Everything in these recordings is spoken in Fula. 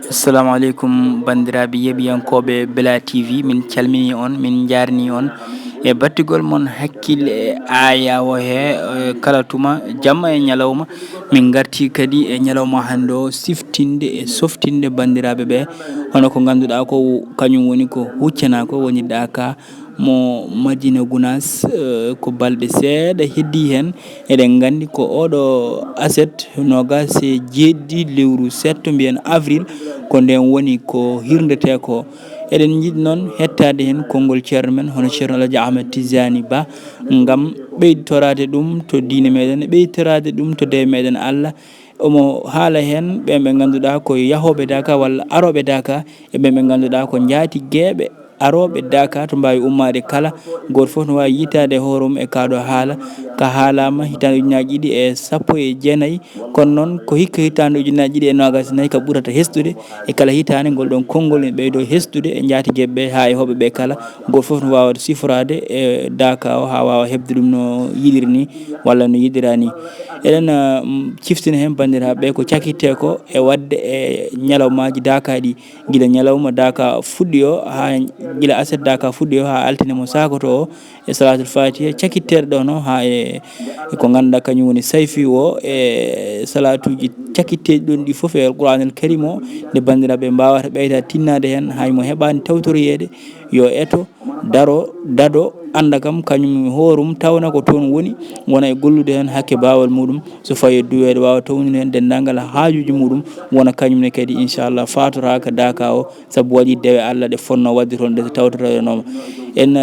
assalamu aleykum bandiraɓe yeɓiyankoɓe Bela TV, min calmini on, min jarni on e battigol mon hakkille e ayawo he kala tuma jamma e ñalawma. Min garti kadi e ñalawma hande o siftinde e softinde bandiraɓe ɓe hono ko ganduɗa ko kañum woni ko huccana ko woni ɗaka mo Madina Gounass, ko balɗe seeɗa heddi hen. Eɗen gandi ko oɗo aset nogas e jeeɗiɗi lewru setto mbiyen avril ko nden woni ko hirdete ko. Eɗen jiiɗi noon hettade hen konngol ceerno men hono ceerno Alaji Ahmed Tidiani Ba gam ɓeyditorade ɗum to diine meɗen, ɓeyditorade ɗum to dewe meɗen Allah. Omo haala hen ɓen ɓe ganduɗa ko yahoɓe Daka walla aroɓe Daka, e ɓen ɓe ganduɗa ko jaatigueɓe aroɓe Daka to mbawi ummade kala goto foof no wawi yitade e hoore mum e kaɗo haala. Ka haalama hitande ujunaje 2019, kono noon ko hikka hitande ujunaje 2024 ka ɓurata hesɗude e kala hitande ngol ɗon konngol ne ɓeydo hesɗude e jaatigueɓeɓe ha e hoɓeɓe kala. Goto foof no wawa siforade e Daka o ha wawa hebde ɗum no yiɗiri ni walla no yiɗira ni. Eɗen ciftina hen bandiraɓe ko cakitte ko e wadde e ñalawmaji Daka ɗi, guila ñalawma Daka fuɗɗi o ha guila aset Daka fuɗɗi o ha altine mo sakoto o e salatul fatiha cakkitteɗe ɗon o ha e ko ganduɗa kañum woni sayfi o e salatuji cakkitteɗi ɗon ɗi foof e alqouranel karim o nde bandiraɓe mbawata ɓeyda tinnade hen haymo heɓani tawtoroyede yo eto dado anda kam kañum hoorum tawna ko toon woni wona e gollude hen hakke bawal muɗum, so fawi duwede wawa tawnude hen dendagal haajuji muɗum wona kañumne kadi inchallah fatoraka Daka o saabu waɗi dewe Allah ɗe fonno wadde toon ɗe tawtoranoma. En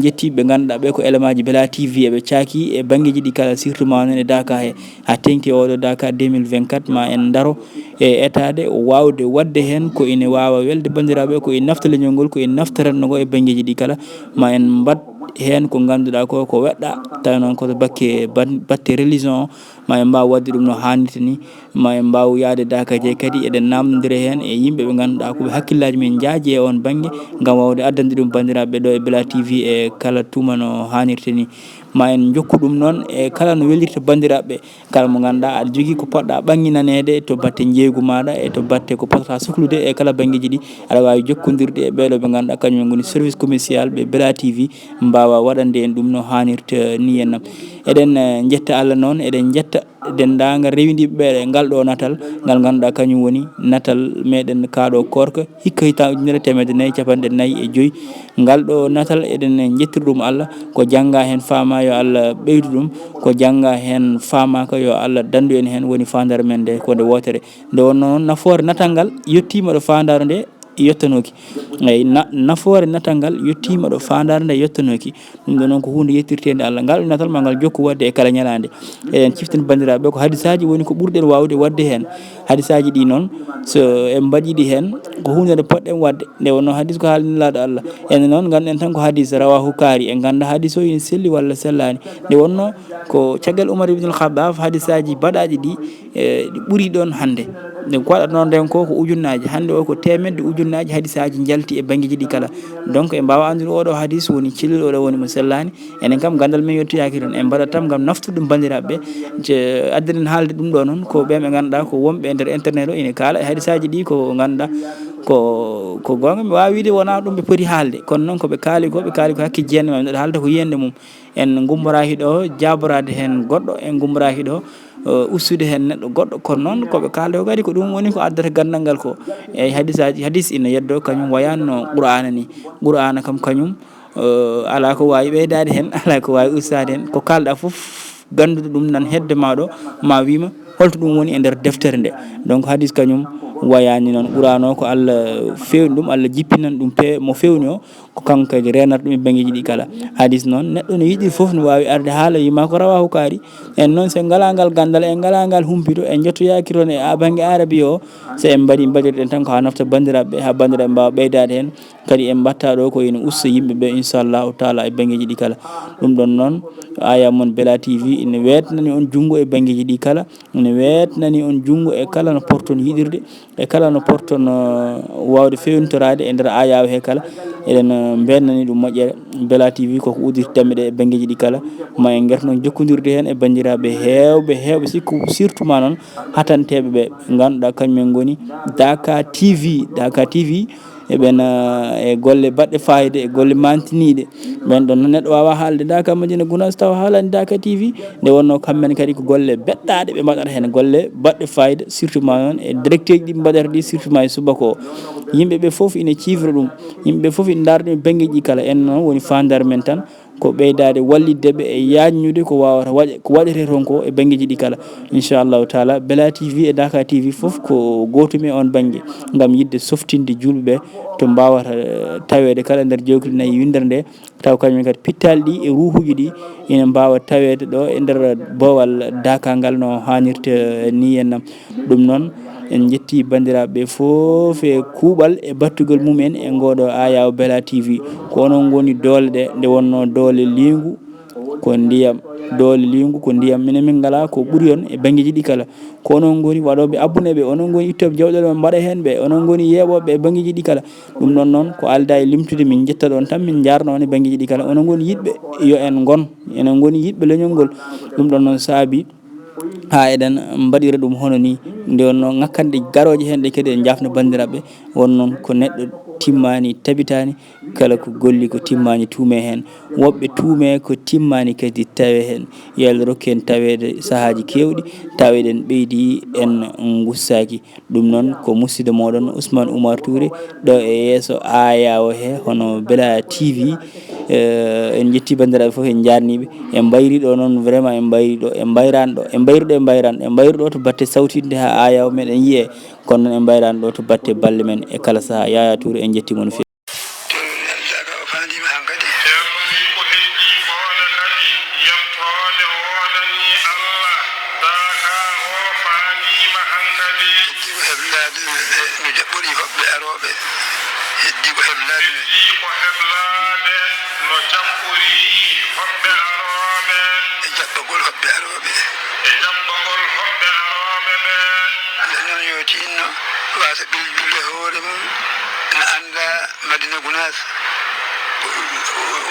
jetti ɓe ganduɗa ɓe ko élément ji Bela TV eɓe caaki e banggueji ɗi kala surtout ma noon e Daka he ha tengti oɗo Daka 2024 ma en daaro e etade wawde wadde hen ko ina wawa welde bandiraɓe, ko ina nafta leñol ngol, ko ina nafta rendogo e banggueji ɗi kala ma en mbat hen ko ganduɗa ko weɗɗa tawi noon koto batte religion o ma en mbaw wadde ɗum no hannirta ni, ma en mbaw yaade Daka je kadi eɗen namdodira hen e yimɓe ɓe ganduɗa koɓe hakkillaji men jaaji e on banggue gam wawde addande ɗum bandiraɓe ɗo e Bela TV e kala tuma no hannirta ni. Ma en jokku ɗum noon e kala no welirta bandiraɓe, kala mo ganduɗa aɗa jogui ko poɗɗa ɓanginanede to batte jeygu maɗa e to batte ko potata sohlude e kala banggueji ɗi, aɗa wawi jokkodirde e ɓeɗo ɓe ganduɗa kañumen goni service commercial ɓe Bela TV mbawa waɗande en ɗum no hannirta ni henna. Eɗen jetta Allah noon, eɗen jetta dendagal rewidɓe ɓe ngal ɗo natal ngal ganduɗa kañum woni natal meɗen kaɗo korka hikka hitan 1445. Ngal ɗo natal eɗen jettira ɗum Allah, ko jangga hen fama yo Allah ɓeydu ɗum, ko jangga hen famaka yo Allah dandu en hen woni fandare men nde ko nde wotere. Nde wonno noon nafoore natal ngal yettima ɗo fandare nde yettanoki, eyyi nafoore natal ngal yettima ɗo fandare nde yettanoki. Ɗum ɗo noon ko hunde yettirtede Allah. Ngal ɗo natal ma ngal jokku wadde e kala ñalande. Eɗen ciftina bandiraɓe ko hadisaji woni ko ɓurɗen wawde wadde hen. Hadisaji ɗi noon so en mbaɗiɗi hen ko hunde nde poɗɗen wadde, nde wonno hadis ko haalanilaɗo Allah. Ene noon ganduɗen tan ko hadis rawahu Kari, en ganda hadis o ina selli walla sellani. Nde wonno ko caggal Oumar ibn al-Khattab hadisaji baɗaɗi ɗi ɗi ɓuuri ɗon hande. Nde ko waɗata noon nden ko ujunnaji, hande o ko temedde ujunnaji hadisaji jalti e banggueji ɗi kala. Donc en mbawa andude oɗo hadis woni celluɗo, oɗo woni mo sellani. Enen kam gandal men yettoyaki toon, en mbaɗat tam gam naftude bandiraɓe addenen haalde ɗum ɗo noon ko ɓen ɓe ganduɗa ko wonɓe e nder internet o ina kaala e hadisaji ɗi ko ganduɗa ko gonga mi wawi wiide wona ɗum ɓe pooti haalde, kono noon koɓe kaali ko hakke jeenɗe ma mbiɗa haalda ko yiyande mum. En gummoraki ɗo jaborade hen goɗɗo, en gummoraki ɗo ustude hen neɗɗo goɗɗo, kono noon koɓe kalde ko kadi ko ɗum woni ko addata gandal ngal ko. Eyyi hadis ina yeddo kañum wayano Qur'ana ni. Qur'ana kam kañum ala ko wawi ɓeydade hen, ala ko wawi ustade hen, ko kalɗa foof ganduɗo ɗum nan hedde maɗo ma wima holto ɗum woni e nder deftere nde. Donc hadis kañum wayani noon. Qur'ana o ko Allah fewni ɗum, Allah jippinan ɗum mo fewni o, ko kanko kadi renata ɗum e banggueji ɗi kala. Hadis noon neɗɗo no yiiɗi foof no wawi arde haala wima ko rawahu Kari. En noon sen ngala ngal gandal, en ngala ngal humpito, en jettoyaki toon e banggue arabi o, so en mbaɗiɗen tan ko ha nafta bandiraɓe, ha bandiraɓe mbawa ɓeydade hen kadi en mbatta ɗo ko ina usta yimɓeɓe inchallahu taala e banggueji ɗi kala. Ɗum ɗon noon aya mon Bela TV ene wetnani on jungo e banggueji ɗi kala ene wetnani on jungo e kala no porton yiɗirde e kala no porton wawde fewntorade e nder ayaw he kala eɗen bennani ɗum moƴƴere Bela TV koko udirtemme ɗe e banggueji ɗi kala ma en guerto noon jokkodirde hen e bandiraɓe hewɓe sikku surtout ma noon hatanteɓe ɓe ganduɗa kañumen goni Daka TV eɓen e golle baɗɗe fayida e golle mantiniɗe ɓen ɗon neɗɗo wawa haalde Daka Madina Gounass taw haalani Daka TV nde wonno kamɓene kadi ko golle beɗɗaɗe ɓe mbaɗata hen golle baɗɗe fayida surtout ma noon e directeur ji ɗi mbaɗata ɗi surtout ma e subaka o yimɓeɓe foof ina cifra ɗum yimɓeɓe foof ina daara ɗum e banggueji kala en noon woni fandare men tan ko ɓeydade walliddeɓe e yajnude ko wawata ko waɗete toon ko e banggueji ɗi kala inchallahu taala Bela TV e Daka TV foof ko gotumi e on banggue gam yidde softinde julɓeɓe to mbawata tawede kala nder jewkiji nayyi windere nde taw kañumen kadi pittali ɗi e ruhuji ɗi ina mbawa tawede ɗo e nder boowal Daka ngal no hannirta ni hennam ɗum noon en jetti bandiraɓe foof e kuuɓal e battugol mumen e ngoɗo ayaw Bela TV ko onon goni doole ɗe nde wonno doole lingu ko ndiyam doole lingu ko ndiyam minen min ngala ko ɓuuri on e banggueji ɗi kala ko onon goni waɗoɓe abbuneɓe onon goni ittoɓe jawɗele mbaɗa hen ɓe onon goni yeɓoɓe e banggueji ɗi kala ɗum ɗon noon ko alda e limtude min jetta ɗon tan min jarno on e banggueji ɗi kala onon goni yiɗɓe yo en gon enen goni yiɗɓe leñol ngol ɗum ɗon noon saabi ha eɗen mbaɗira ɗum hono ni nde wonno ngakkanɗe garoje hen ɗe kadi en jafno bandiraɓe won noon ko neɗɗo timmani tabitani kala ko golli ko timmani tuume hen woɓɓe tuume ko timmani kadi tawe hen yo Allah rokku en tawede saahaji kewɗi taw eɗen ɓeydi en gussaki ɗum noon ko musidɗo moɗon Ousmane Oumar Touré ɗo e yeeso ayawo he hono Bela TV en jetti bandiraɓe foof en jarniɓe en mbayriɗo noon vraiment en mbayriɗo en mbayrani ɗo to batte sawtinde ha ayaw meɗen yiiye kono noon en mbayrani ɗo to batte balle men e kala saaha Yaya Touré en jettimo no fewi Madina Gounass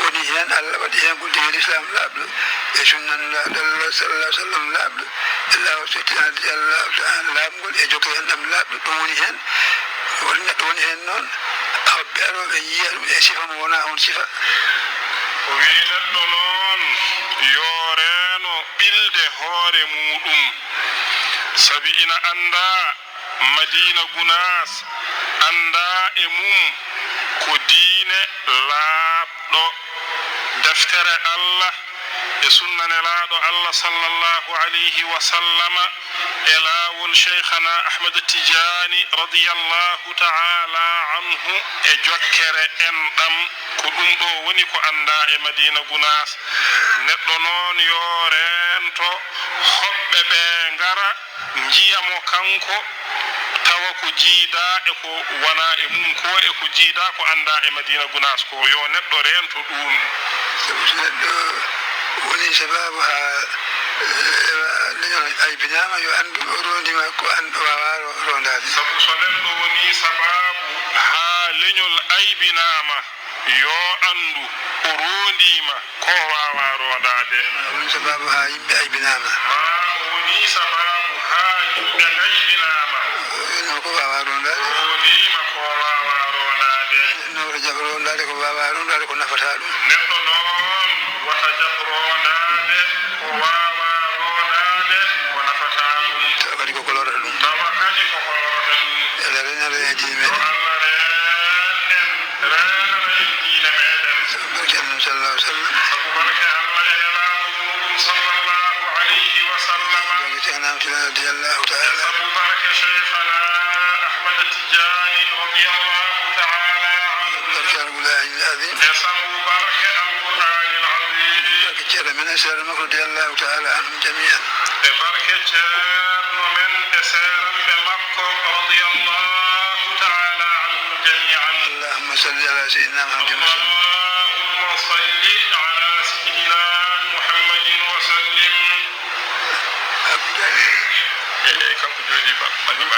woni hen Allah waɗi hen ko diine l'islam laaɓɗo e sunnan laaɓɗo Allah sallallahu alaihi wasallam laaɓɗo e laawol sottinade Allah ta'ala laamgol e jokka hen ɗam laaɓɗo ɗum woni hen woni neɗɗo woni hen noon hoɓɓe aroɓe yiya ɗum e sifa mo wona on sifa o wi neɗɗo noon yo reeno ɓilde hoore muɗum sabi ina anda Madina Gounass anda e mum ko diine laaɓɗo deftere Allah e sunnanelaaɗo Allah sallallahu alayhi wa sallama e laawol cheikhana Ahmad Tidiani radiyallahu ta'ala anhu e jokkere en ɗam ko ɗum ɗo woni ko anda e Madina Gounass neɗɗo noon yo reento hoɓɓe ɓe ngara njiyamo kanko tawa ko jiida e ko wona e mum ko e ko jiida ko anda e Madina Gounass ko yo neɗɗo rento ɗum sabu so neɗɗo woni sababu ha leñol aybinama yo andu o rondima ko andu wawa rondade sabu so neɗɗo woni sababu ha leñol aybinama yo andu o rondima ko wawa rondade woni sababu ha yimɓe aybinama ma woni sababu ha yimɓe aybinama ko wawa rondade rondima ko wawa rondade neɗɗo jaɓa rondade ko wawa rondade ko nafata ɗum neɗɗo noon wata jaɓ rondade ko wawa rondade ko nafata ɗum tawa kadi koko lorata ɗum tawa kadi koko lorata ɗum Allah renata e diine meɗen Allah renen renata e diine meɗen sabu barke annabi sallallahu alaihi wa sallam sabu barke Allah e nelaɗo muɗum sallallahu alayhi wa sallam barke cehnam Tidiane radiyallahu ta'ala sabu barke cheikhana Ahmad Tidiani radiyallahu ta'ala barke al-Qur'an al-azim sabu barke al-Qur'an al-azim barke ceerno men e seere makko radiyallahu ta'ala anhum jami'an e barke ceerno men e seeranɓe makko radiyallahu ta'ala anhum jami'an Allahumma salli ala sayyidina Muhammad اللهم صل على سيدنا محمد wasifa wasifa